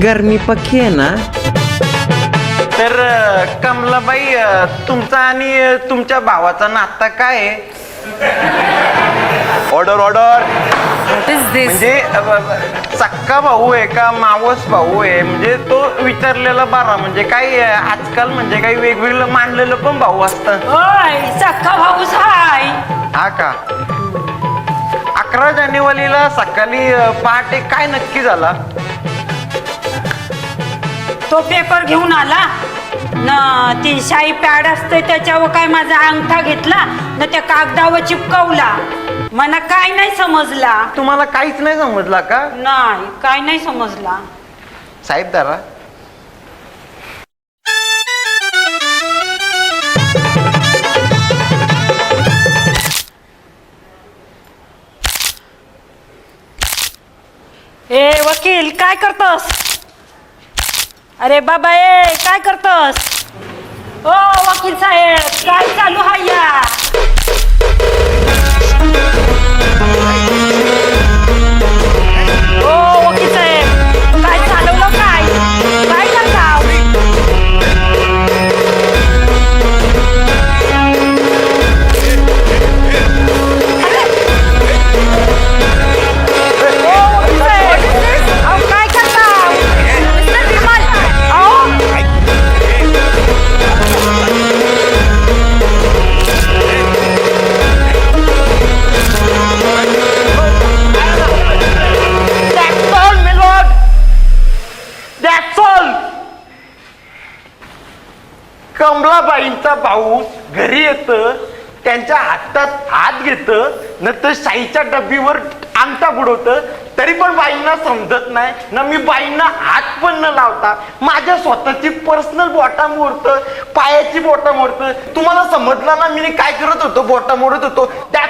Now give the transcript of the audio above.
गरमी पक्की आहे ना? तर कमलाबाई, तुमचा आणि तुमच्या भावाचा नाता काय आहे? Order order. म्हणजे सक्का भाऊ आहे का मावस भाऊ आहे? म्हणजे तो विचारलेला बरा. म्हणजे काही आजकाल म्हणजे काही वेगवेगळं मानलेलं पण भाऊ असतं. सक्का भाऊच हाय. हा का? 11 जानेवारीला सकाळी पहाटे काय नक्की झाला? तो पेपर घेऊन आला न, ती शाई पॅड असते त्याच्यावर काय माझा अंगठा घेतला न, त्या कागदावर चिपकवला. मला काय नाही समजला. तुम्हाला काहीच नाही समजला का? नाही, काय नाही समजला. साहेब दारा. ए वकील, काय करतोस? अरे बाबा, काय करतोस? ओ वकील साहेब, काय चालू आहे या? ओ वकील साहेब, काय चालवलं? काय काय करता? कमलाबाईंचा भाऊ घरी येत, त्यांच्या हातात हात घेत, नंतर शाईच्या डब्बीवर अंगठा बुडवत, तरी पण बाईंना समजत नाही ना. मी बाईंना हात पण न लावता माझ्या स्वतःची पर्सनल बोटा मोडत, पायाची बोटा मोडत. तुम्हाला समजला ना मी काय करत होतो? बोटा मोडत होतो. त्या